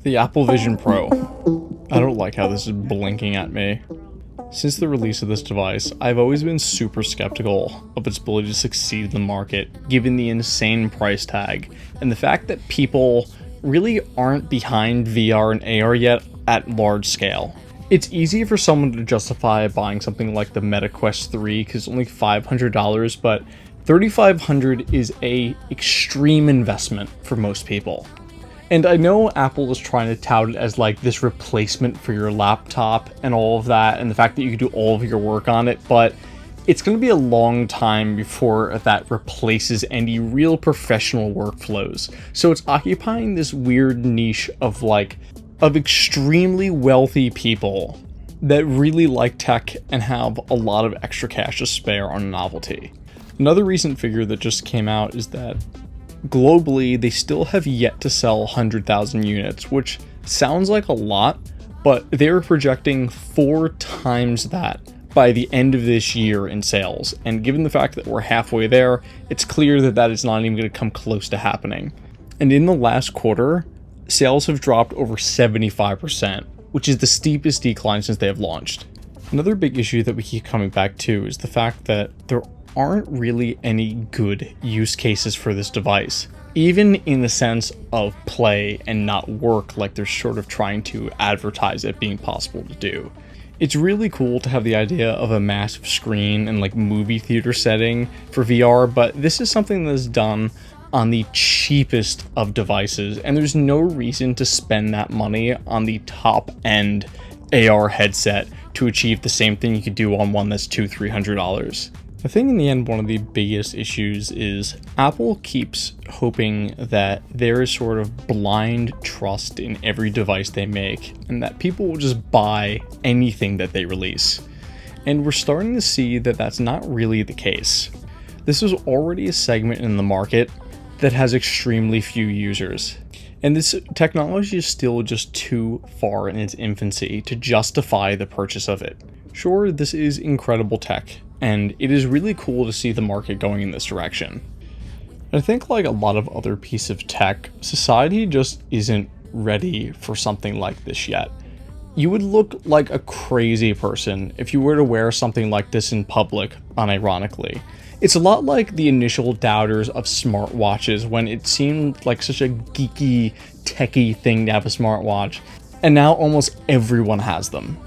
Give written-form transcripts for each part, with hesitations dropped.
The Apple Vision Pro. I don't like how this is blinking at me. Since the release of this device, I've always been super skeptical of its ability to succeed in the market, given the insane price tag, and the fact that people really aren't behind VR and AR yet at large scale. It's easy for someone to justify buying something like the Meta Quest 3 because it's only $500, but $3,500 is an extreme investment for most people. And I know Apple is trying to tout it as like this replacement for your laptop and all of that, and the fact that you can do all of your work on it, but it's going to be a long time before that replaces any real professional workflows. So it's occupying this weird niche of extremely wealthy people that really like tech and have a lot of extra cash to spare on a novelty. Another recent figure that just came out is that globally, they still have yet to sell 100,000 units, which sounds like a lot, but they're projecting 4 times that by the end of this year in sales. And given the fact that we're halfway there, it's clear that that is not even going to come close to happening. And in the last quarter, sales have dropped over 75%, which is the steepest decline since they have launched. Another big issue that we keep coming back to is the fact that there aren't really any good use cases for this device, even in the sense of play and not work like they're sort of trying to advertise it being possible to do. It's really cool to have the idea of a massive screen and like movie theater setting for VR, but this is something that's done on the cheapest of devices, and there's no reason to spend that money on the top end AR headset to achieve the same thing you could do on one that's $200-300. I think in the end, one of the biggest issues is Apple keeps hoping that there is sort of blind trust in every device they make, and that people will just buy anything that they release. And we're starting to see that that's not really the case. This is already a segment in the market that has extremely few users. And this technology is still just too far in its infancy to justify the purchase of it. Sure, this is incredible tech, and it is really cool to see the market going in this direction. I think like a lot of other pieces of tech, society just isn't ready for something like this yet. You would look like a crazy person if you were to wear something like this in public, unironically. It's a lot like the initial doubters of smartwatches when it seemed like such a geeky, techie thing to have a smartwatch, and now almost everyone has them.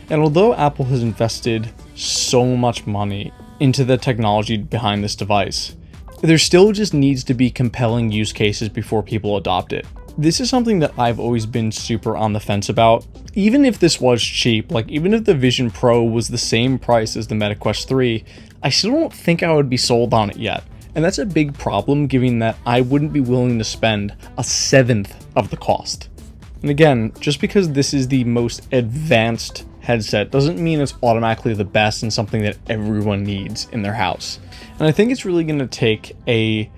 And although Apple has invested so much money into the technology behind this device, there still just needs to be compelling use cases before people adopt it. This is something that I've always been super on the fence about. Even if this was cheap, like even if the Vision Pro was the same price as the Meta Quest 3, I still don't think I would be sold on it yet. And that's a big problem, given that I wouldn't be willing to spend 1/7 of the cost. And again, just because this is the most advanced headset doesn't mean it's automatically the best and something that everyone needs in their house. And I think it's really going to take a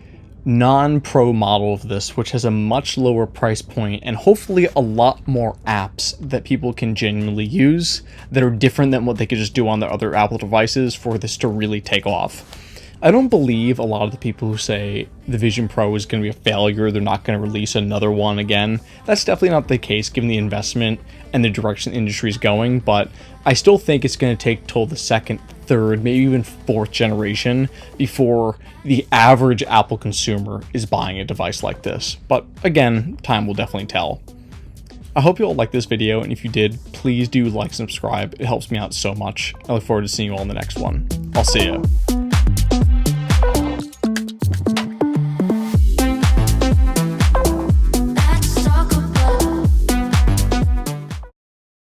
non-pro model of this, which has a much lower price point and hopefully a lot more apps that people can genuinely use that are different than what they could just do on their other Apple devices for this to really take off. I don't believe a lot of the people who say the Vision Pro is going to be a failure, they're not going to release another one again. That's definitely not the case given the investment and the direction the industry is going, but I still think it's going to take till the second, third, maybe even fourth generation before the average Apple consumer is buying a device like this. But again, time will definitely tell. I hope you all liked this video, and if you did, please do like and subscribe. It helps me out so much. I look forward to seeing you all in the next one. I'll see you.